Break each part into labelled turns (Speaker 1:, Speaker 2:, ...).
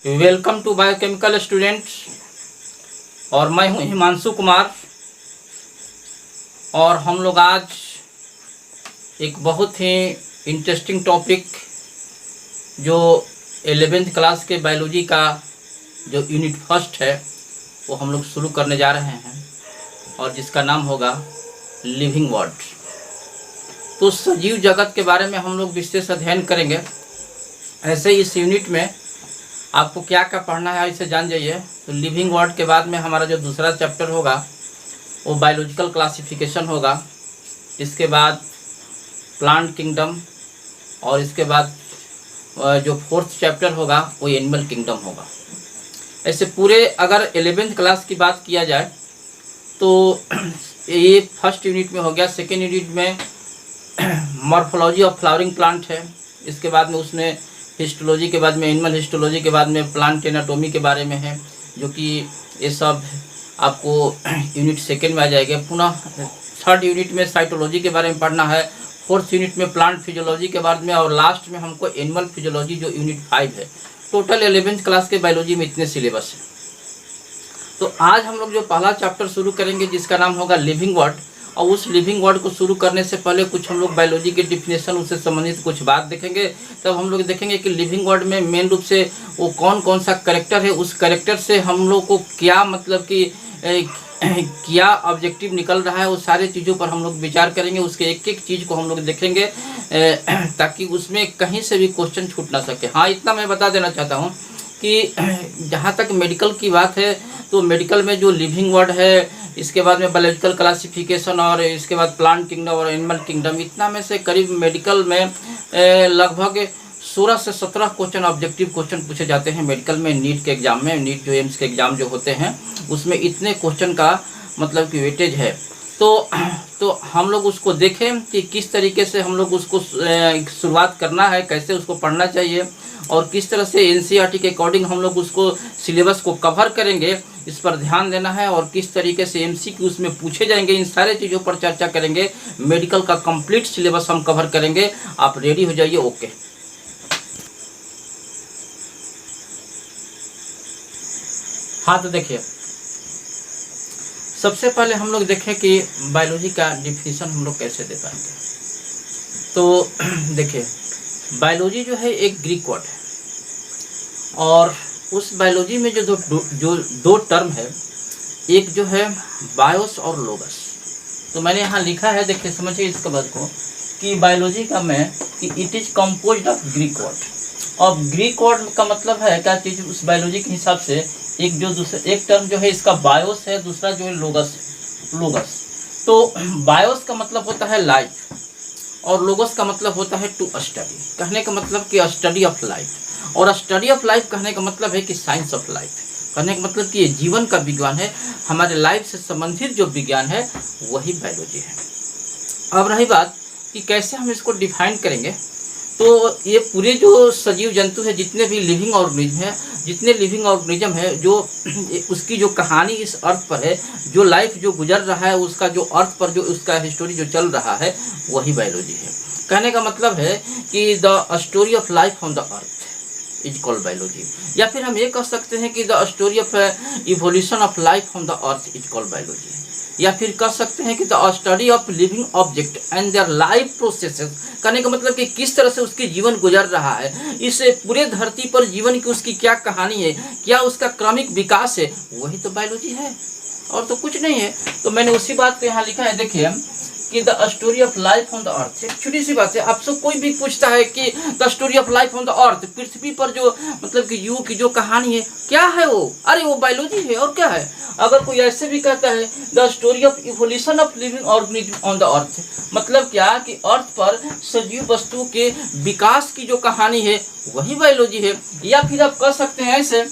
Speaker 1: Welcome to biochemical student. और मैं हूं हिमांशु कुमार। और हम लोग आज एक बहुत ही इंटरेस्टिंग टॉपिक जो 11th क्लास के बायोलॉजी का जो यूनिट फर्स्ट है वो हम लोग शुरू करने जा रहे हैं और जिसका नाम होगा लिविंग वर्ल्ड। तो सजीव जगत के बारे में हम लोग विशेष अध्ययन करेंगे। ऐसे इस यूनिट में आपको क्या क्या पढ़ना है इसे जान जाइए। तो लिविंग वर्ल्ड के बाद में हमारा जो दूसरा चैप्टर होगा वो बायोलॉजिकल क्लासिफिकेशन होगा। इसके बाद प्लांट किंगडम और इसके बाद जो फोर्थ चैप्टर होगा वो एनिमल किंगडम होगा। ऐसे पूरे अगर 11th क्लास की बात किया जाए तो ये फर्स्ट यूनिट में हो गया। सेकेंड यूनिट में मॉर्फोलॉजी ऑफ फ्लावरिंग प्लांट है। इसके बाद में उसमें हिस्टोलॉजी के बाद में एनिमल हिस्टोलॉजी के बाद में प्लांट एनाटोमी के बारे में है, जो कि ये सब आपको यूनिट सेकेंड में आ जाएगा। पुनः थर्ड यूनिट में साइटोलॉजी के बारे में पढ़ना है। फोर्थ यूनिट में प्लांट फिजियोलॉजी के बाद में और लास्ट में हमको एनिमल फिजियोलॉजी जो यूनिट 5 है। टोटल 11th क्लास के बायोलॉजी में इतने सिलेबस है। तो आज हम लोग जो पहला चैप्टर शुरू करेंगे जिसका नाम होगा लिविंग वर्ल्ड। और उस लिविंग वर्ल्ड को शुरू करने से पहले कुछ हम लोग बायोलॉजी के डिफिनेशन उससे संबंधित कुछ बात देखेंगे। तब हम लोग देखेंगे कि लिविंग वर्ल्ड में मेन रूप से वो कौन कौन सा कैरेक्टर है, उस कैरेक्टर से हम लोग को क्या मतलब कि क्या ऑब्जेक्टिव निकल रहा है, वो सारे चीज़ों पर हम लोग विचार करेंगे। उसके एक एक चीज़ को हम लोग देखेंगे ताकि उसमें कहीं से भी क्वेश्चन छूट ना सके। हाँ, इतना मैं बता देना चाहता हूँ कि जहाँ तक मेडिकल की बात है तो मेडिकल में जो लिविंग वर्ल्ड है, इसके बाद में बायोलॉजिकल क्लासिफिकेशन और इसके बाद प्लांट किंगडम और एनिमल किंगडम, इतना में से करीब मेडिकल में लगभग 16 से 17 क्वेश्चन ऑब्जेक्टिव क्वेश्चन पूछे जाते हैं मेडिकल में। नीट के एग्ज़ाम में, नीट जो एम्स के एग्ज़ाम जो होते हैं उसमें इतने क्वेश्चन का मतलब कि वेटेज है। तो हम लोग उसको देखें कि किस तरीके से हम लोग उसको शुरुआत करना है, कैसे उसको पढ़ना चाहिए और किस तरह से एनसीईआरटी के अकॉर्डिंग हम लोग उसको सिलेबस को कवर करेंगे, इस पर ध्यान देना है। और किस तरीके से एमसीक्यू उसमें पूछे जाएंगे, इन सारे चीज़ों पर चर्चा करेंगे। मेडिकल का कंप्लीट सिलेबस हम कवर करेंगे। आप रेडी हो जाइए। ओके, हाँ तो देखिए, सबसे पहले हम लोग देखें कि बायोलॉजी का डिफिनीशन हम लोग कैसे दे पाएंगे। तो देखिए, बायोलॉजी जो है एक ग्रीक वर्ड है और उस बायोलॉजी में जो दो टर्म है, एक जो है बायोस और लोगस। तो मैंने यहाँ लिखा है, देखिए समझिए इसके बाद को कि बायोलॉजी का मैं कि it is composed of Greek word. और ग्रीक वर्ड का मतलब है क्या चीज़, उस बायोलॉजी के हिसाब से एक टर्म जो है इसका बायोस है, दूसरा जो है लोगस। तो बायोस का मतलब होता है लाइफ और लोगस का मतलब होता है टू स्टडी। कहने का मतलब कि स्टडी ऑफ लाइफ, और स्टडी ऑफ लाइफ कहने का मतलब है कि साइंस ऑफ लाइफ। कहने का मतलब कि ये जीवन का विज्ञान है, हमारे लाइफ से संबंधित जो विज्ञान है वही बायोलॉजी है। अब रही बात कि कैसे हम इसको डिफाइन करेंगे, तो ये पूरे जो सजीव जंतु है, जितने भी लिविंग ऑर्गेनिज्म है, जो उसकी जो कहानी इस अर्थ पर है, जो लाइफ जो गुजर रहा है, उसका जो अर्थ पर जो उसका हिस्टोरी जो चल रहा है वही बायोलॉजी है। कहने का मतलब है कि the story of life on the earth is called biology. या फिर हम ये कह सकते हैं कि the story of evolution of life on the earth is called biology. या फिर कह सकते हैं कि the study of living object and their life processes. कहने का मतलब कि किस तरह से उसकी जीवन गुजर रहा है, इस पूरे धरती पर जीवन की उसकी क्या कहानी है, क्या उसका क्रमिक विकास है, वही तो बायोलॉजी है और तो कुछ नहीं है। तो मैंने उसी बात को यहाँ लिखा है, देखिए कि the story of life on the अर्थ। एक छोटी सी बात है, आपसे कोई भी पूछता है कि the story of life on the earth, पृथ्वी पर जो मतलब कि जीव की जो कहानी है क्या है वो, अरे वो बायोलॉजी है और क्या है। अगर कोई ऐसे भी कहता है the story of evolution of living organism on the अर्थ, मतलब क्या कि अर्थ पर सजीव वस्तु के विकास की जो कहानी है वही बायोलॉजी है। या फिर आप कह सकते हैं ऐसे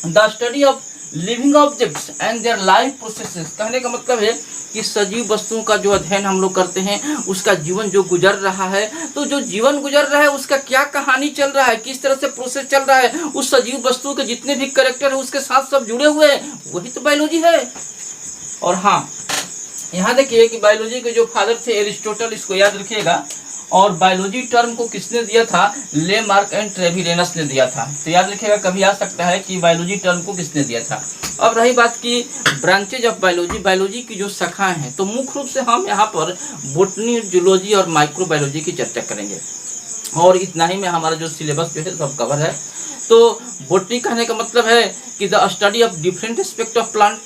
Speaker 1: the study of living objects and their life processes. कहने का मतलब है कि सजीव वस्तुओं का जो अध्ययन हम लोग करते हैं, उसका जीवन जो गुजर रहा है, तो जो जीवन गुजर रहा है उसका क्या कहानी चल रहा है, किस तरह से प्रोसेस चल रहा है, उस सजीव वस्तु के जितने भी कैरेक्टर है उसके साथ सब जुड़े हुए हैं, वही तो बायोलॉजी है। और हाँ, यहाँ देखिए कि बायोलॉजी के जो फादर थे एरिस्टोटल, इसको याद रखिएगा। और बायोलॉजी टर्म को किसने दिया था? लेमार्क एंड ट्रेविरेनस ने दिया था। तो याद रखिएगा, कभी आ सकता है कि बायोलॉजी टर्म को किसने दिया था। अब रही बात की ब्रांचेज ऑफ बायोलॉजी, बायोलॉजी की जो शाखाएं हैं, तो मुख्य रूप से हम यहाँ पर बोटनी, जूलॉजी और माइक्रोबायोलॉजी की चर्चा करेंगे, और इतना ही में हमारा जो सिलेबस जो है सब कवर है। तो बोटनी कहने का मतलब है कि the study of different aspect of plant,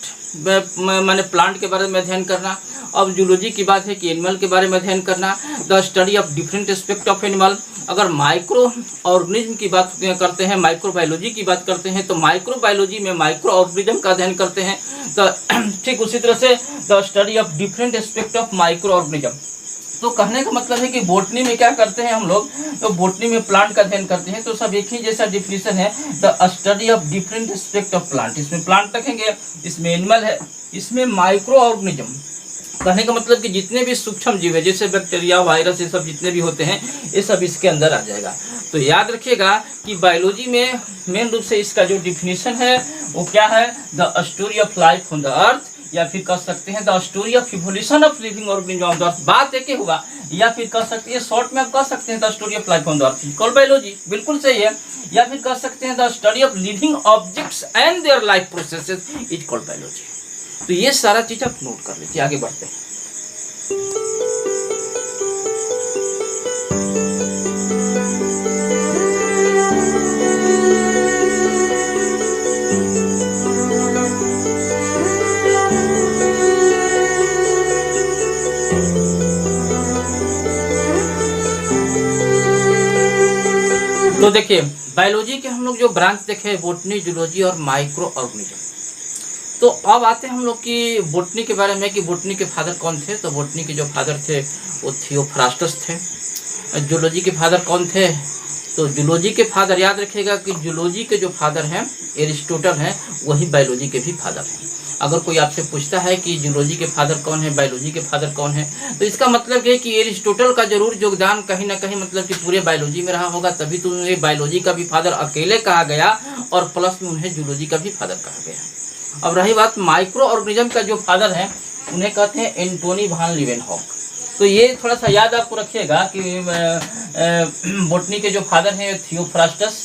Speaker 1: माने प्लांट के बारे में अध्ययन करना। अब जूलॉजी की बात है कि एनिमल के बारे में अध्ययन करना, the study of different aspect of animal. अगर माइक्रो ऑर्गेनिज्म की बात करते हैं, माइक्रोबायोलॉजी की बात करते हैं, तो माइक्रोबायोलॉजी में माइक्रो ऑर्गेनिज्म का अध्ययन करते हैं। तो ठीक उसी तरह से the study of different aspect of micro organism. तो कहने का मतलब है कि बोटनी में क्या करते हैं हम लोग, तो बोटनी में प्लांट का अध्ययन करते हैं। तो सब एक ही जैसा डिफिनेशन है, the study of different aspect of plant. इसमें प्लांट रखेंगे, इसमें एनिमल है, इसमें माइक्रो ऑर्गेनिज्म। कहने का मतलब कि जितने भी सूक्ष्म जीव है, जैसे बैक्टीरिया, वायरस, ये सब जितने भी होते हैं, ये सब इसके अंदर आ जाएगा। तो याद रखिएगा कि बायोलॉजी में मेन रूप से इसका जो डिफिनेशन है वो क्या है, the story of life on the अर्थ, या फिर कह सकते हैं the story of evolution of living organism on the अर्थ। बात एक ही हुआ, या फिर कह सकते हैं शॉर्ट में आप कह सकते हैं the story of life on the earth, call biology, बिल्कुल सही है। या फिर कह सकते हैं the study of living objects and their life processes is called biology. तो ये सारा चीज आप नोट कर लीजिए, आगे बढ़ते हैं। तो देखिए, बायोलॉजी के हम लोग जो ब्रांच देखे, बोटनी, जूलॉजी और माइक्रो ऑर्गेनिज्म। तो अब आते हैं हम लोग की बोटनी के बारे में कि बोटनी के फादर कौन थे। तो बोटनी के जो फादर थे वो थियोफ्रास्टस थे। जूलॉजी के फादर कौन थे, तो जूलॉजी के फादर याद रखिएगा कि जूलॉजी के जो फादर हैं एरिस्टोटल हैं, वही बायोलॉजी के भी फादर हैं। अगर कोई आपसे पूछता है कि जूलॉजी के फादर कौन है, बायोलॉजी के फादर कौन है, तो इसका मतलब ये कि एरिस्टोटल का जरूर योगदान कहीं ना कहीं मतलब कि पूरे बायोलॉजी में रहा होगा, तभी तो उन्हें बायोलॉजी का भी फादर अकेले कहा गया और प्लस में उन्हें जूलॉजी का भी फादर कहा गया। अब रही बात माइक्रो ऑर्गेनिज्म का जो फादर है, उन्हें कहते हैं एंटोनी वान लीवेनहॉक। तो ये थोड़ा सा याद आपको रखिएगा कि बोटनी के जो फादर हैं थियोफ्रास्टस,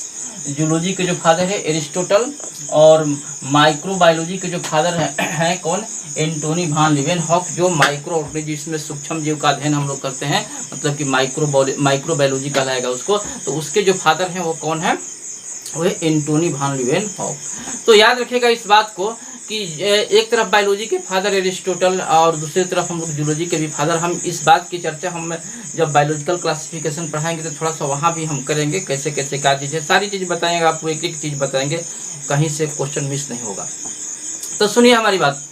Speaker 1: जूलॉजी के जो फादर है एरिस्टोटल, और माइक्रोबायोलॉजी के जो फादर हैं कौन, एंटोनी वान लीवेनहॉक, जो माइक्रो ऑर्गेनिज्म में सूक्ष्म जीव का अध्ययन हम लोग करते हैं, मतलब कि माइक्रोबायोलॉजी कहलाएगा उसको। तो उसके जो फादर हैं वो कौन है, वो है एंटोनी वान लीवेनहॉक। तो याद रखिएगा इस बात को कि एक तरफ बायोलॉजी के फादर एरिस्टोटल और दूसरी तरफ हम लोग जूलॉजी के भी फादर। हम इस बात की चर्चा हम जब बायोलॉजिकल क्लासिफिकेशन पढ़ाएंगे तो थोड़ा सा वहाँ भी हम करेंगे, कैसे कैसे क्या चीज़ है, सारी चीज़ बताएंगे आपको, एक एक चीज़ बताएंगे, कहीं से क्वेश्चन मिस नहीं होगा। तो सुनिए हमारी बात।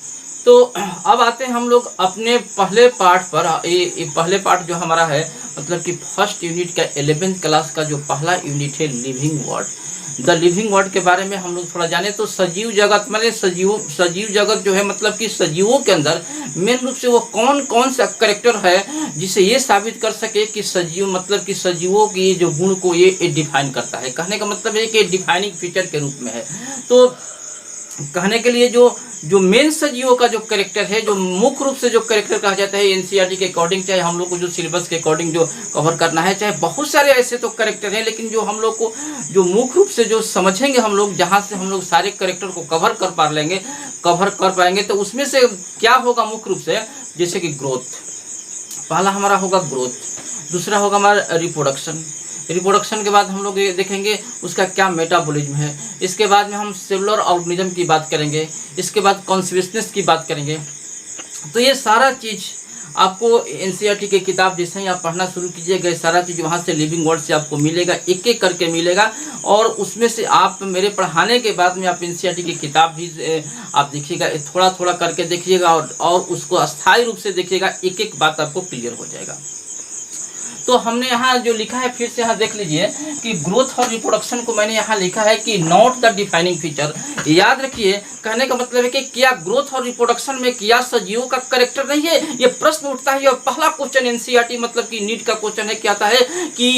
Speaker 1: तो अब आते हैं हम लोग अपने पहले पार्ट पर। ये पहले पार्ट जो हमारा है, मतलब कि फर्स्ट यूनिट का 11th क्लास का जो पहला यूनिट है living word, the living word के बारे में हम लोग थोड़ा जाने। तो सजीव जगत माने सजीव जगत जो है, मतलब कि सजीवों के अंदर मेन रूप से वो कौन कौन सा करेक्टर है जिसे ये साबित कर सके कि सजीव, मतलब कि सजीवों की जो गुण को ये डिफाइन करता है। कहने का मतलब है कि डिफाइनिंग फीचर के रूप में है। तो कहने के लिए जो मेन सजीवों का जो करेक्टर है, जो मुख्य रूप से जो करेक्टर कहा जाता है एनसीईआरटी के अकॉर्डिंग, चाहे हम लोग को जो सिलेबस के अकॉर्डिंग जो कवर करना है, चाहे बहुत सारे ऐसे तो करेक्टर हैं, लेकिन जो हम लोग को जो मुख्य रूप से जो समझेंगे हम लोग, जहाँ से हम लोग सारे करेक्टर को कवर कर पाएंगे, तो उसमें से क्या होगा मुख्य रूप से, जैसे कि ग्रोथ, पहला हमारा होगा ग्रोथ, दूसरा होगा हमारा रिप्रोडक्शन के बाद हम लोग ये देखेंगे उसका क्या मेटाबॉलिज्म है। इसके बाद में हम सेलुलर ऑर्गेनिज्म की बात करेंगे, इसके बाद कॉन्सियसनेस की बात करेंगे। तो ये सारा चीज़ आपको एनसीईआरटी की किताब जैसे ही आप पढ़ना शुरू कीजिएगा, सारा चीज़ वहाँ से लिविंग वर्ड से आपको मिलेगा, एक एक करके मिलेगा। और उसमें से आप मेरे पढ़ाने के बाद में आप एनसीईआरटी की किताब भी आप देखिएगा, थोड़ा थोड़ा करके देखिएगा और उसको अस्थायी रूप से देखिएगा, एक एक बात आपको क्लियर हो जाएगा। तो हमने यहाँ जो लिखा है, फिर से यहाँ देख लीजिए कि ग्रोथ और रिप्रोडक्शन को मैंने यहाँ लिखा है कि नॉट द डिफाइनिंग फीचर। याद रखिए, कहने का मतलब है कि क्या ग्रोथ और रिप्रोडक्शन में क्या सजीवों का करेक्टर नहीं है, ये प्रश्न उठता है। और पहला क्वेश्चन एनसीईआरटी मतलब कि नीट का क्वेश्चन है, क्या आता है कि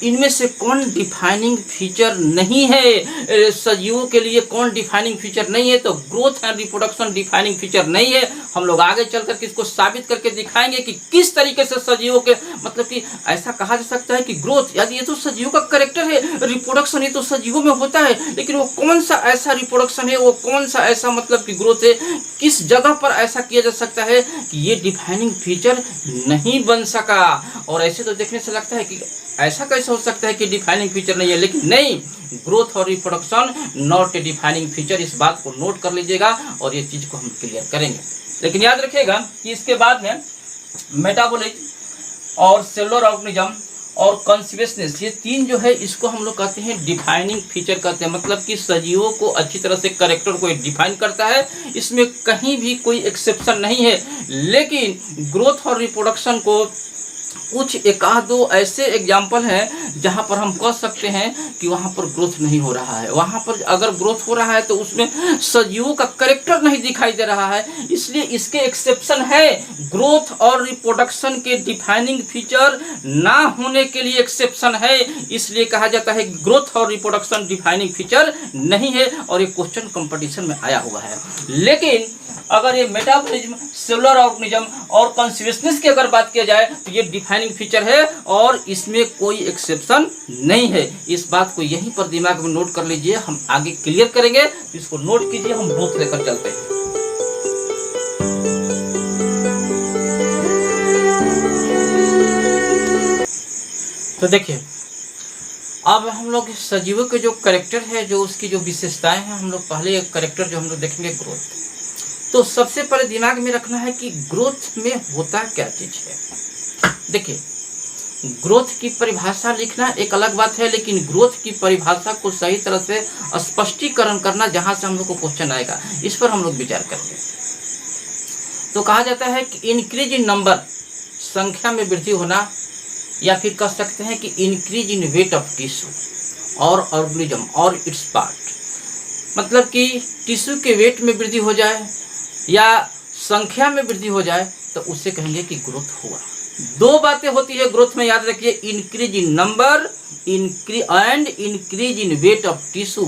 Speaker 1: इनमें से कौन डिफाइनिंग फीचर नहीं है, सजीवों के लिए कौन डिफाइनिंग फीचर नहीं है। तो growth and reproduction defining feature नहीं है। हम लोग आगे चल करके इसको साबित करके दिखाएंगे कि किस तरीके से सजीवों के, मतलब कि ऐसा कहा जा सकता है कि ग्रोथ, यदि ये तो सजीवों का कैरेक्टर है, रिप्रोडक्शन ये तो सजीवों में होता है, लेकिन वो कौन सा ऐसा रिप्रोडक्शन है, वो कौन सा ऐसा मतलब कि ग्रोथ है, किस जगह पर ऐसा किया जा सकता है कि ये डिफाइनिंग फीचर नहीं बन सका। और ऐसे तो देखने से लगता है कि ऐसा कैसे हो सकता है कि डिफाइनिंग फीचर नहीं है, लेकिन नहीं, ग्रोथ और reproduction not a defining feature. इस बात को नोट कर लीजिएगा और ये चीज को हम क्लियर करेंगे। लेकिन याद रखिएगा कि इसके बाद में मेटाबॉलिज्म और सेलुलर ऑर्गेनिज्म और कॉन्सियसनेस, ये तीन जो है इसको हम लोग कहते हैं डिफाइनिंग फीचर कहते हैं। मतलब कि सजीवों को अच्छी तरह से कैरेक्टर को डिफाइन करता है, इसमें कहीं भी कोई एक्सेप्शन नहीं है। लेकिन ग्रोथ और रिप्रोडक्शन को कुछ एक आध दो ऐसे एग्जाम्पल हैं जहां पर हम कह सकते हैं कि वहां पर ग्रोथ नहीं हो रहा है। वहां पर अगर ग्रोथ हो रहा है तो उसमें सजीवों का कैरेक्टर नहीं दिखाई दे रहा है, इसलिए इसके एक्सेप्शन है। ग्रोथ और रिप्रोडक्शन के डिफाइनिंग फीचर ना होने के लिए एक्सेप्शन है, इसलिए कहा जाता है ग्रोथ और रिप्रोडक्शन डिफाइनिंग फीचर नहीं है। और ये क्वेश्चन कंपटीशन में आया हुआ है। लेकिन अगर ये मेटाबॉलिज्म, सेलुलर ऑर्गेनिज्म और कॉन्सियसनेस की अगर बात किया जाए तो ये डिफाइनिंग फीचर है और इसमें कोई एक्सेप्शन नहीं है। इस बात को यहीं पर दिमाग में नोट कर लीजिए, हम आगे क्लियर करेंगे, तो इसको नोट कीजिए, हम ग्रोथ लेकर चलते हैं। तो देखिए, अब हम लोग सजीवों के जो कैरेक्टर है, जो उसकी जो विशेषताएं हैं, हम लोग पहले एक कैरेक्टर जो हम लोग देखेंगे ग्रोथ। तो सबसे पहले दिमाग में रखना है कि ग्रोथ में होता क्या चीज है। देखिए, ग्रोथ की परिभाषा लिखना एक अलग बात है, लेकिन ग्रोथ की परिभाषा को सही तरह से स्पष्टीकरण करना, जहां से हम लोग को क्वेश्चन आएगा, इस पर हम लोग विचार करेंगे। तो कहा जाता है कि इंक्रीज इन नंबर, संख्या में वृद्धि होना, या फिर कह सकते हैं कि increase in weight of tissue और ऑर्गेनिज्म और इट्स पार्ट। मतलब कि टिश्यू के वेट में वृद्धि हो जाए या संख्या में वृद्धि हो जाए तो उससे कहेंगे कि ग्रोथ हुआ। दो बातें होती है ग्रोथ में, याद रखिए, increase in number and increase in weight of tissue.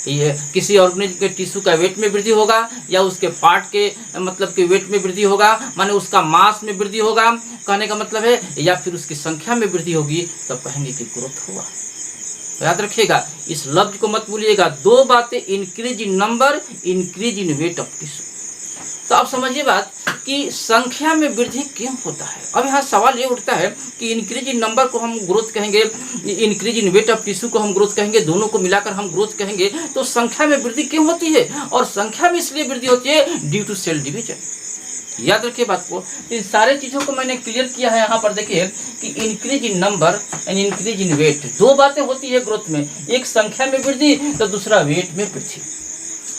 Speaker 1: ये किसी ऑर्गेनिज्म के टिश्यू का वेट में वृद्धि होगा या उसके पार्ट के मतलब के वेट में वृद्धि होगा, माने उसका मास में वृद्धि होगा कहने का मतलब है, या फिर उसकी संख्या में वृद्धि होगी, तब कहेंगे कि ग्रोथ हुआ। याद रखिएगा, इस लफ्ज को मत भूलिएगा। दो बातें, increase in number, increase in weight of tissue. तो आप समझिए बात कि संख्या में वृद्धि क्यों होता है। अब यहाँ सवाल ये उठता है कि इंक्रीज इन नंबर को हम ग्रोथ कहेंगे, increase in weight of tissue को हम ग्रोथ कहेंगे, दोनों को मिलाकर हम ग्रोथ कहेंगे, तो संख्या में वृद्धि क्यों होती है? और संख्या में इसलिए वृद्धि होती है ड्यू टू सेल डिवीजन। याद रखिए बात को, इन सारे चीजों को मैंने क्लियर किया है। यहाँ पर देखिए कि increase in number and increase in weight, दो बातें होती है ग्रोथ में, एक संख्या में वृद्धि तो दूसरा वेट में वृद्धि,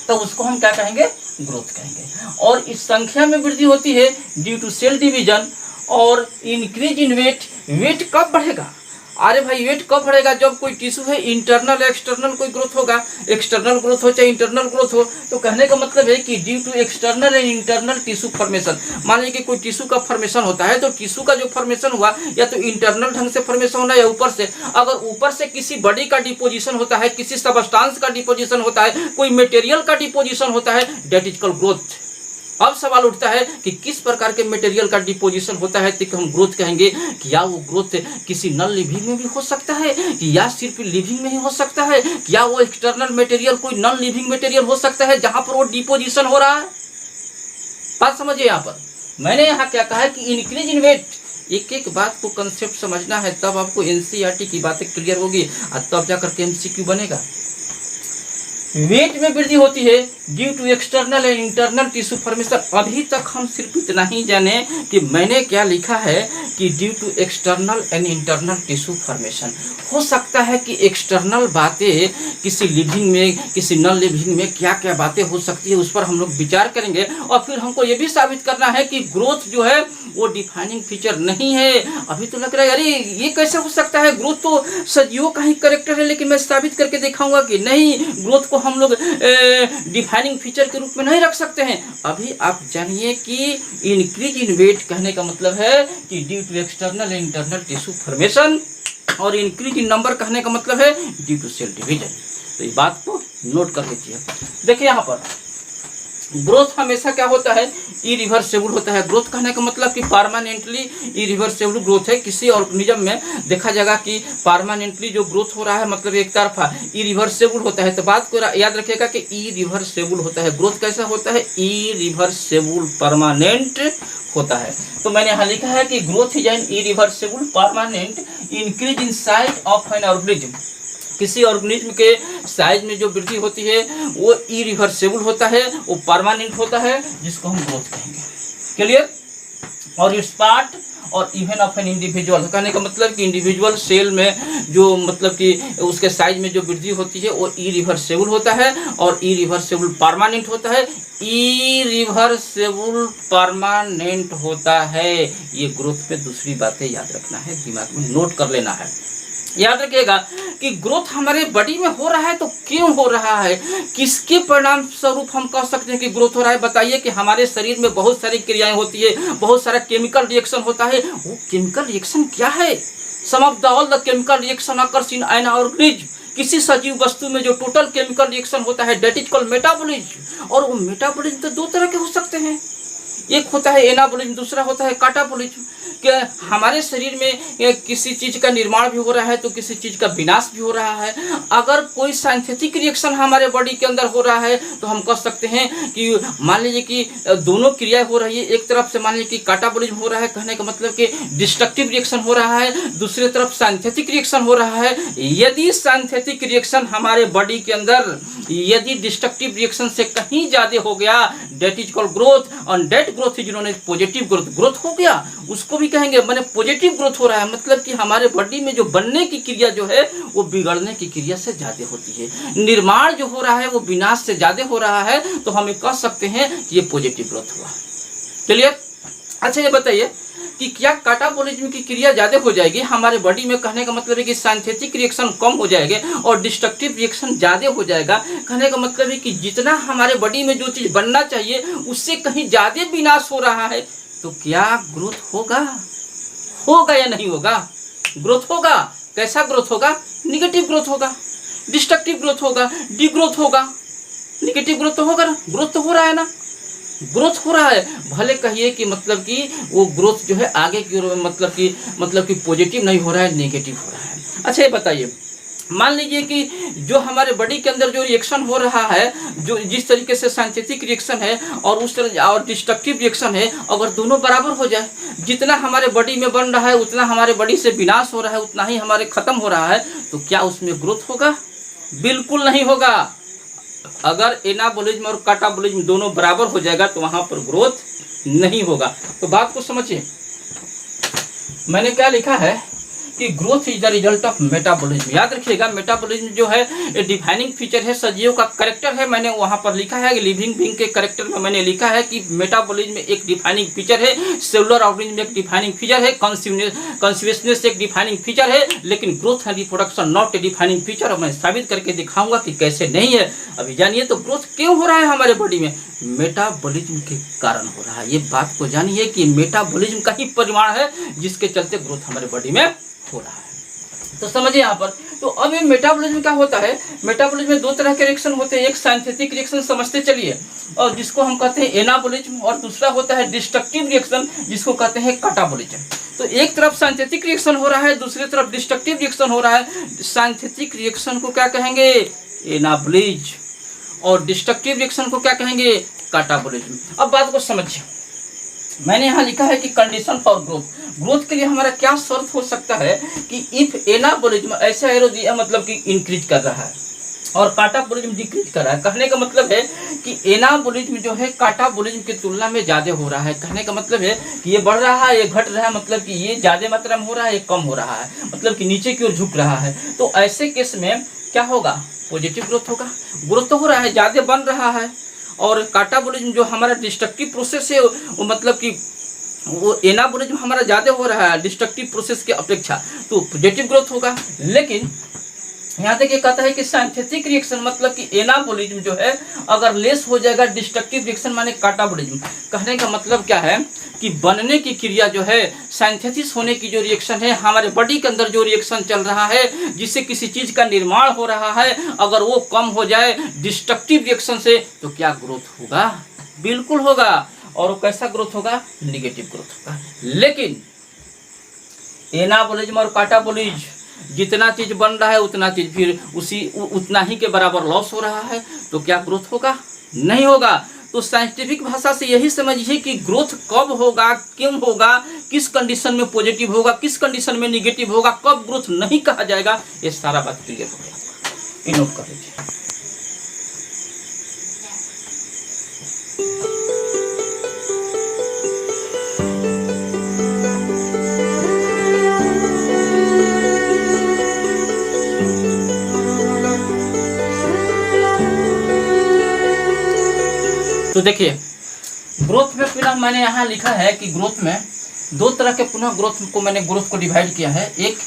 Speaker 1: तो उसको हम क्या कहेंगे? ग्रोथ कहेंगे। और इस संख्या में वृद्धि होती है ड्यू टू सेल डिवीजन, और इंक्रीज इन वेट, वेट कब बढ़ेगा? अरे भाई, वेट कब बढ़ेगा? जब कोई टिश्यू है, इंटरनल या एक्सटर्नल कोई ग्रोथ होगा, एक्सटर्नल ग्रोथ हो चाहे इंटरनल ग्रोथ हो। तो कहने का मतलब है कि due to external and internal tissue formation. मान लीजिए कि कोई टिश्यू का फॉर्मेशन होता है, तो टिश्यू का जो फॉर्मेशन हुआ या तो इंटरनल ढंग से फॉर्मेशन होना या ऊपर से। अगर ऊपर से किसी बॉडी का डिपोजिशन होता है, किसी सबस्टांस का डिपोजिशन होता है, कोई मटेरियल का डिपोजिशन होता है, डेट इज कॉल्ड ग्रोथ। अब सवाल उठता है कि किस प्रकार के मटेरियल का डिपोजिशन होता है तो हम ग्रोथ कहेंगे। क्या वो ग्रोथ किसी नॉन लिविंग में भी हो सकता है, या सिर्फ लिविंग में ही हो सकता है? क्या वो एक्सटर्नल मटेरियल कोई नॉन लिविंग मटेरियल हो सकता है जहां पर वो डिपोजिशन हो रहा है? बात समझिए। यहाँ पर मैंने यहाँ क्या कहा है कि इंक्रीज इन वेट, एक एक बात को कंसेप्ट समझना है, तब आपको एनसीईआरटी की बातें क्लियर होगी और तब जाकर के एमसीक्यू बनेगा। वेट में वृद्धि होती है due to external and internal tissue formation. अभी तक हम सिर्फ इतना ही जाने कि मैंने क्या लिखा है कि due to external and internal tissue formation. हो सकता है कि एक्सटर्नल बातें किसी लिविंग में, किसी नॉन लिविंग में क्या क्या बातें हो सकती है, उस पर हम लोग विचार करेंगे। और फिर हमको ये भी साबित करना है कि ग्रोथ जो है वो डिफाइनिंग फीचर नहीं है। अभी तो लग रहा है अरे ये कैसे हो सकता है, ग्रोथ तो सजीवों का ही कैरेक्टर है, लेकिन मैं साबित करके दिखाऊंगा कि नहीं, ग्रोथ को हम लोग डिफाइनिंग फीचर के रूप में नहीं रख सकते हैं। अभी आप जानिए कि इंक्रीज इन वेट कहने का मतलब है कि due to external and internal tissue formation, और इंक्रीज इन नंबर कहने का मतलब है ड्यू टू सेल डिवीजन। तो ये बात को नोट कर लीजिए। देखिए यहाँ पर ग्रोथ हमेशा क्या होता है, इरिवर्सेबल होता है। ग्रोथ कहने का मतलब कि परमानेंटली इरिवर्सेबल ग्रोथ है। किसी ऑर्गेनिज्म में देखा जाएगा कि परमानेंटली जो ग्रोथ हो रहा है मतलब एक तरफा इरिवर्सेबल होता है। तो बात को याद रखिएगा कि इरिवर्सेबल होता है। ग्रोथ कैसा होता है, इरिवर्सेबल परमानेंट होता है। तो मैंने यहाँ लिखा है कि growth is an irreversible permanent increase in size of N organism. किसी ऑर्गेनिज्म के साइज में जो वृद्धि होती है वो इरिवर्सेबल होता है, वो परमानेंट होता है, जिसको हम ग्रोथ कहेंगे। क्लियर? और इट्स पार्ट और इवन ऑफ एन इंडिविजुअल, कहने का मतलब कि इंडिविजुअल सेल में जो मतलब कि उसके साइज में जो वृद्धि होती है वो इरिवर्सेबल होता है और इरिवर्सेबल परमानेंट होता है। इरिवर्सेबल परमानेंट होता है। ये ग्रोथ पे दूसरी बातें याद रखना है, दिमाग में नोट कर लेना है। याद रखिएगा कि ग्रोथ हमारे बॉडी में हो रहा है तो क्यों हो रहा है, किसके परिणाम स्वरूप हम कह सकते हैं कि ग्रोथ हो रहा है। बताइए कि हमारे शरीर में बहुत सारी क्रियाएं होती है, बहुत सारा केमिकल रिएक्शन होता है। वो केमिकल रिएक्शन क्या है? Sum of the all the chemical reaction occurs in an organism. किसी सजीव वस्तु में जो टोटल केमिकल रिएक्शन होता है दैट इज कॉल्ड मेटाबॉलिज्म। और वो मेटाबॉलिज्म तो दो तरह के हो सकते हैं, एक होता है एनाबॉलिज्म, दूसरा होता है काटाबॉलिज्म। कि हमारे शरीर में किसी चीज का निर्माण भी हो रहा है तो किसी चीज का विनाश भी हो रहा है। अगर कोई साइंथिफिक रिएक्शन हमारे बॉडी के अंदर हो रहा है तो हम कह सकते हैं कि मान लीजिए कि दोनों क्रियाएं हो रही है। एक तरफ से मान लीजिए कि काटाबॉलिज्म हो रहा है, कहने का मतलब कि डिस्ट्रक्टिव रिएक्शन हो रहा है, दूसरी तरफ साइंथिफिक रिएक्शन हो रहा है। यदि साइंथिफिक रिएक्शन हमारे बॉडी के अंदर यदि डिस्ट्रक्टिव रिएक्शन से कहीं ज्यादा हो गया दैट इज कॉल्ड ग्रोथ। और that growth is known as positive growth. Growth हो गया उसको भी कहेंगे माने पॉजिटिव ग्रोथ हो रहा है, मतलब कि हमारे बॉडी में जो बनने की क्रिया जो है वो बिगड़ने की क्रिया से ज्यादा होती है। निर्माण जो हो रहा है वो विनाश से ज्यादा हो रहा है, तो हम कह सकते हैं कि ये पॉजिटिव ग्रोथ हुआ। क्लियर? अच्छा ये बताइए कि क्या काटाबॉलिज्म की क्रिया ज्यादा हो जाएगी हमारे बॉडी में, कहने का मतलब है कि साइंथेटिक रिएक्शन कम हो जाएंगे और डिस्ट्रक्टिव रिएक्शन ज्यादा हो जाएगा। कहने का मतलब है कि जितना हमारे बॉडी में जो चीज बनना चाहिए उससे कहीं ज्यादा विनाश हो रहा है, तो क्या ग्रोथ होगा या नहीं होगा? ग्रोथ होगा। कैसा ग्रोथ होगा? निगेटिव ग्रोथ होगा, डिस्ट्रक्टिव ग्रोथ होगा, डिग्रोथ होगा। निगेटिव ग्रोथ तो होगा ना, ग्रोथ तो हो रहा है ना, ग्रोथ हो रहा है। भले कहिए कि मतलब कि वो ग्रोथ जो है आगे की ओर मतलब कि पॉजिटिव नहीं हो रहा है, नेगेटिव हो रहा है। अच्छा ये बताइए, मान लीजिए कि जो हमारे बॉडी के अंदर जो रिएक्शन हो रहा है, जो जिस तरीके से साइंथिफिक रिएक्शन है और उस तरह और डिस्ट्रक्टिव रिएक्शन है, अगर दोनों बराबर हो जाए, जितना हमारे बॉडी में बन रहा है उतना हमारे बॉडी से विनाश हो रहा है, उतना ही हमारे खत्म हो रहा है, तो क्या उसमें ग्रोथ होगा? बिल्कुल नहीं होगा। अगर एनाबॉलिज्म और काटाबॉलिज्म दोनों बराबर हो जाएगा तो वहां पर ग्रोथ नहीं होगा। तो बात को समझिए, मैंने क्या लिखा है कि growth is the result of metabolism. याद रखिएगा मेटाबॉलिज्म जो है एक डिफाइनिंग फीचर है, सजीव का करेक्टर है। मैंने वहां पर लिखा है लिविंग बीइंग के करेक्टर में मैंने लिखा है कि मेटाबॉलिज्म एक डिफाइनिंग फीचर है, सेलुलर ऑर्गेनिज्म एक डिफाइनिंग फीचर है, कॉन्सिवसनेस एक डिफाइनिंग फीचर है, लेकिन growth and reproduction not a defining feature. और मैं साबित करके दिखाऊंगा कि कैसे नहीं है। अभी जानिए तो ग्रोथ क्यों हो रहा है हमारे बॉडी में? मेटाबॉलिज्म के कारण हो रहा है। ये बात को जानिए कि मेटाबॉलिज्म का ही परिमाण है जिसके चलते ग्रोथ हमारे बॉडी में हो रहा है। तो समझिए यहाँ पर। तो अब ये मेटाबॉलिज्म क्या होता है? मेटाबॉलिज्म में दो तरह के रिएक्शन होते हैं, एक साइंथिफिक रिएक्शन समझते चलिए और जिसको हम कहते हैं एनाबॉलिज्म, और दूसरा होता है डिस्ट्रक्टिव रिएक्शन जिसको कहते हैं काटाबॉलिज्म। तो एक तरफ साइंथिफिक रिएक्शन हो रहा है, दूसरी तरफ डिस्ट्रक्टिव रिएक्शन हो रहा है। साइंथिफिक रिएक्शन को क्या कहेंगे? एनाबॉलिज्म। और डिस्ट्रक्टिव रिएक्शन को क्या कहेंगे? काटाबॉलिज्म। अब बात को समझिए, मैंने यहाँ लिखा है कि कंडीशन फॉर ग्रोथ। ग्रोथ के लिए हमारा क्या शर्त हो सकता है कि इफ एनाबॉलिज्म ऐसा एरोजिया मतलब कि इंक्रीज कर रहा है और काटाबॉलिज्म डिक्रीज कर रहा है। कहने का मतलब है कि एनाबॉलिज्म जो है काटाबॉलिज्म की तुलना में ज्यादा हो रहा है। कहने का मतलब है कि ये बढ़ रहा है, ये घट रहा है, मतलब कि ये ज्यादा मात्रा में हो रहा है, ये कम हो रहा है, मतलब कि नीचे की ओर झुक रहा है। तो ऐसे केस में क्या होगा? पॉजिटिव ग्रोथ होगा। ग्रोथ तो हो रहा है, ज्यादा बन रहा है। और काटाबॉलिज्म जो हमारा डिस्ट्रक्टिव प्रोसेस है वो मतलब कि वो एनाबॉलिज्म हमारा ज्यादा हो रहा है डिस्ट्रक्टिव प्रोसेस के अपेक्षा, तो पॉजिटिव ग्रोथ होगा। लेकिन यहाँ तक ये कहता है कि साइंथिफिक रिएक्शन मतलब कि एनाबॉलिज्म जो है अगर लेस हो जाएगा डिस्ट्रक्टिव रिएक्शन माने काटाबॉलिज्म। कहने का मतलब क्या है कि बनने की क्रिया जो है, साइंथेसिस होने की जो रिएक्शन है, हमारे बॉडी के अंदर जो रिएक्शन चल रहा है जिससे किसी चीज का निर्माण हो रहा है, अगर वो कम हो जाए डिस्ट्रक्टिव रिएक्शन से, तो क्या ग्रोथ होगा? बिल्कुल होगा। और वो कैसा ग्रोथ होगा? निगेटिव ग्रोथ होगा। लेकिन एनाबोलिज्म और काटाबोलिज्म, जितना चीज बन रहा है उतना चीज फिर उतना ही के बराबर लॉस हो रहा है, तो क्या ग्रोथ होगा? नहीं होगा। तो साइंटिफिक भाषा से यही समझिए कि ग्रोथ कब होगा, क्यों होगा, किस कंडीशन में पॉजिटिव होगा, किस कंडीशन में निगेटिव होगा, कब ग्रोथ नहीं कहा जाएगा, ये सारा बात क्लियर हो गया। ये नोट कर लीजिए। तो देखिए, ग्रोथ में पुनः मैंने यहाँ लिखा है कि ग्रोथ में दो तरह के पुनः ग्रोथ को डिवाइड किया है। एक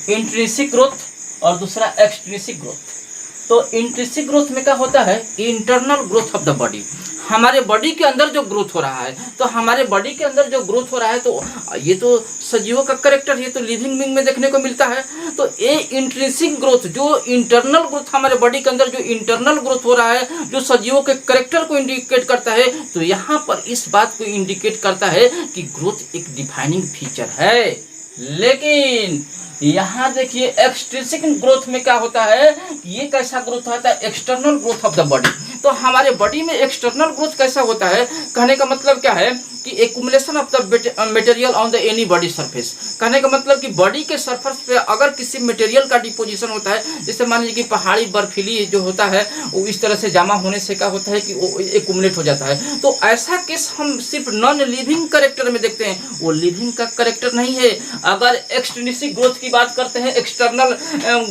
Speaker 1: इंट्रिंसिक ग्रोथ और दूसरा एक्सट्रिंसिक ग्रोथ। तो इंट्रिंसिक ग्रोथ में क्या होता है? Internal growth of the body, हमारे बॉडी के अंदर जो ग्रोथ हो रहा है। तो हमारे बॉडी के अंदर जो ग्रोथ हो रहा है, तो ये तो सजीवों का कैरेक्टर, ये तो लिविंग बीइंग में देखने को मिलता है। तो ये इंट्रिंसिक ग्रोथ, जो इंटरनल ग्रोथ हमारे बॉडी के अंदर जो इंटरनल ग्रोथ हो रहा है, जो सजीवों के कैरेक्टर को इंडिकेट करता है, तो यहाँ पर इस बात को इंडिकेट करता है कि ग्रोथ एक डिफाइनिंग फीचर है। लेकिन यहाँ देखिए, एक्सट्रिंसिक ग्रोथ में क्या होता है? ये कैसा ग्रोथ होता है? External growth of the body. तो हमारे बॉडी में एक्सटर्नल ग्रोथ कैसा होता है? कहने का मतलब क्या है कि accumulation of the material on the any body surface. कहने का मतलब कि बॉडी के सरफेस पे अगर किसी मटेरियल का डिपोजिशन होता है, जैसे मान लीजिए कि पहाड़ी बर्फीली जो होता है, वो इस तरह से जमा होने से क्या होता है कि वो एक्युमुलेट हो जाता है। तो ऐसा केस हम सिर्फ नॉन लिविंग कैरेक्टर में देखते हैं, वो लिविंग का कैरेक्टर नहीं है। अगर एक्सट्रिंसिक ग्रोथ की बात करते हैं, external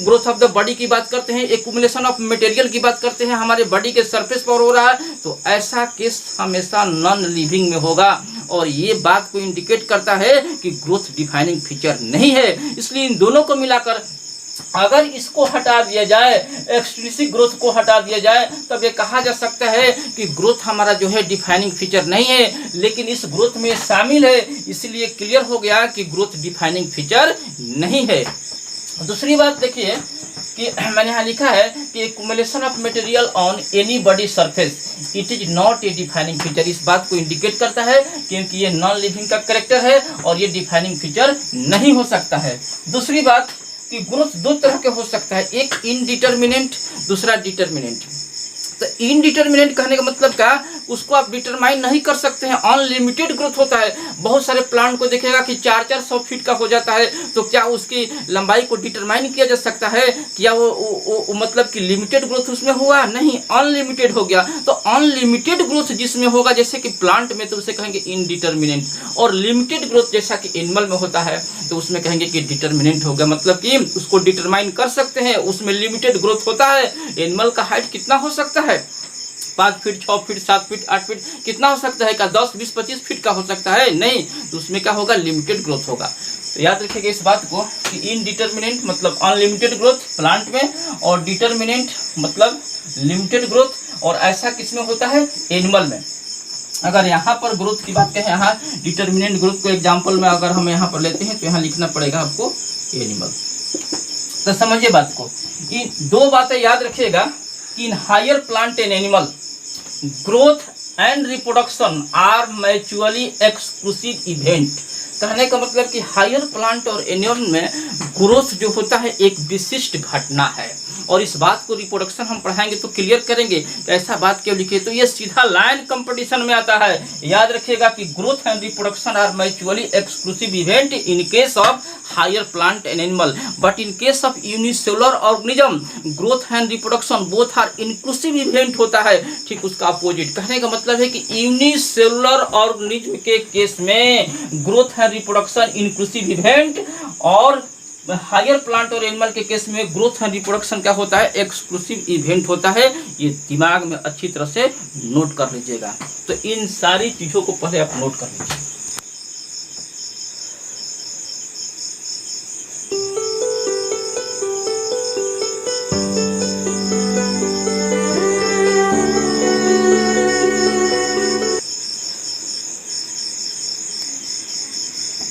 Speaker 1: growth of the body की बात करते हैं, एक्युमुलेशन ऑफ मटेरियल की बात करते हैं, हमारे बॉडी के सरफेस पर हो रहा है, तो ऐसा केस हमेशा नॉन लिविंग में होगा। और ये बात को इंडिकेट करता है कि ग्रोथ डिफाइनिंग फीचर नहीं है। इसलिए इन दोनों को मिलाकर अगर इसको हटा दिया जाए, एक्सट्रिंसिक ग्रोथ को हटा दिया जाए, तब ये कहा जा सकता है कि ग्रोथ हमारा जो है डिफाइनिंग फीचर नहीं है, लेकिन इस ग्रोथ में शामिल है। इसलिए क्लियर हो गया कि ग्रोथ डिफाइनिंग फीचर नहीं है। दूसरी बात देखिए कि मैंने यहाँ लिखा है कि accumulation of material on any body surface it is not a defining feature. इस बात को इंडिकेट करता है क्योंकि ये नॉन लिविंग का कैरेक्टर है और ये डिफाइनिंग फीचर नहीं हो सकता है। दूसरी बात कि ग्रोथ दो तरह के हो सकता है, एक इनडिटर्मिनेंट, दूसरा डिटर्मिनेंट। तो इनडिटर्मिनेंट कहने का मतलब क्या? उसको आप डिटरमाइन नहीं कर सकते हैं, अनलिमिटेड ग्रोथ होता है। बहुत सारे प्लांट को देखेगा कि 400 फीट का हो जाता है, तो क्या उसकी लंबाई को डिटरमाइन किया जा सकता है? क्या वो मतलब कि लिमिटेड ग्रोथ उसमें हुआ? नहीं, अनलिमिटेड हो गया। तो अनलिमिटेड ग्रोथ जिसमें होगा, जैसे कि प्लांट में, तो उसे कहेंगे इनडिटर्मिनेंट। और लिमिटेड ग्रोथ जैसा कि एनिमल में होता है, तो उसमें कहेंगे कि डिटर्मिनेंट हो गया। मतलब कि उसको डिटरमाइन कर सकते हैं, उसमें लिमिटेड ग्रोथ होता है। एनिमल का हाइट कितना हो सकता है? 5 फीट, 6 फीट, 7 फीट, 8 फीट, कितना हो सकता है? क्या 10, 20, 25 फीट का हो सकता है? नहीं। तो उसमें क्या होगा? लिमिटेड ग्रोथ होगा। तो याद रखिएगा इस बात को कि इनडिटर्मिनेंट मतलब अनलिमिटेड ग्रोथ प्लांट में, और डिटर्मिनेंट मतलब लिमिटेड ग्रोथ। और ऐसा किसमें होता है? एनिमल में। अगर यहाँ पर ग्रोथ की बात करें, यहाँ डिटर्मिनेंट ग्रोथ को एग्जाम्पल में अगर हम यहाँ पर लेते हैं, तो यहाँ लिखना पड़ेगा आपको एनिमल। तो समझिए बात को, इन दो बातें याद रखिएगा कि in higher plant and animal growth and reproduction are mutually exclusive event. कहने का मतलब कि हायर प्लांट और एनिमल में ग्रोथ जो होता है एक विशिष्ट घटना है। और इस बात को रिप्रोडक्शन हम पढ़ाएंगे तो क्लियर करेंगे कि ऐसा बात क्यों लिखे। तो ये सीधा लाइन कंपटीशन में आता है। याद रखिएगा कि growth and reproduction are mutually exclusive event in case of higher plant and animal, but in case of unicellular organism growth and reproduction both are inclusive event होता है। ठीक उसका अपोजिट। कहने का मतलब है कि यूनिसेलुलर ऑर्गेनिज्म के केस में growth and reproduction inclusive event, और हायर प्लांट और एनिमल के केस में ग्रोथ एंड रिप्रोडक्शन क्या होता है? एक्सक्लूसिव इवेंट होता है। ये दिमाग में अच्छी तरह से नोट कर लीजिएगा। तो इन सारी चीजों को पहले आप नोट कर लीजिए।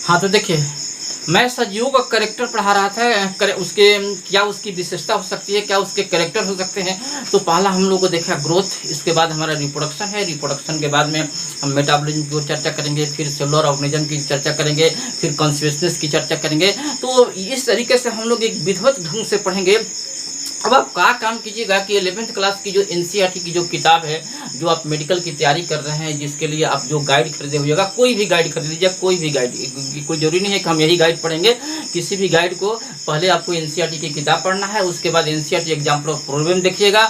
Speaker 1: हाँ, तो देखिए मैं सजीवों का करेक्टर पढ़ा रहा था, उसके क्या उसकी विशेषता हो सकती है, क्या उसके करेक्टर हो सकते हैं। तो पहला हम लोग को देखा ग्रोथ, इसके बाद हमारा रिप्रोडक्शन है, रिप्रोडक्शन के बाद में हम मेटाबॉलिज्म की चर्चा करेंगे, फिर सेलुलर ऑर्गेनिज्म की चर्चा करेंगे, फिर कॉन्शियसनेस की चर्चा करेंगे। तो इस तरीके से हम लोग एक विधिवत ढंग से पढ़ेंगे। अब आप क्या काम कीजिएगा कि 11th क्लास की जो NCERT की जो किताब है, जो आप मेडिकल की तैयारी कर रहे हैं, जिसके लिए आप जो गाइड खरीदे हुएगा, कोई भी गाइड खरीद लीजिए, कोई भी गाइड, कोई जरूरी नहीं है कि हम यही गाइड पढ़ेंगे। किसी भी गाइड को पहले आपको NCERT की किताब पढ़ना है, उसके बाद NCERT एग्जाम्पल ऑफ प्रॉब्लम देखिएगा,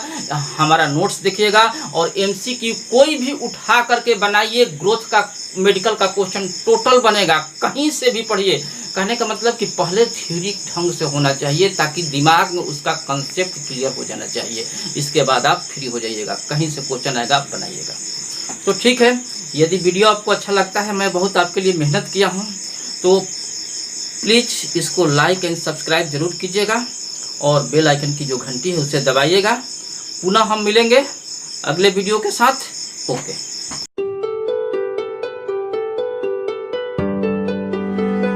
Speaker 1: हमारा नोट्स देखिएगा, और MCQ कोई भी उठा करके बनाइए। ग्रोथ का मेडिकल का क्वेश्चन टोटल बनेगा, कहीं से भी पढ़िए। कहने का मतलब कि पहले थ्योरी ढंग से होना चाहिए, ताकि दिमाग में उसका कंसेप्ट क्लियर हो जाना चाहिए। इसके बाद आप फ्री हो जाइएगा, कहीं से क्वेश्चन आएगा आप बनाइएगा। तो ठीक है, यदि वीडियो आपको अच्छा लगता है, मैं बहुत आपके लिए मेहनत किया हूँ, तो प्लीज़ इसको लाइक एंड सब्सक्राइब जरूर कीजिएगा, और बेल आइकन की जो घंटी है उसे दबाइएगा। पुनः हम मिलेंगे अगले वीडियो के साथ। ओके।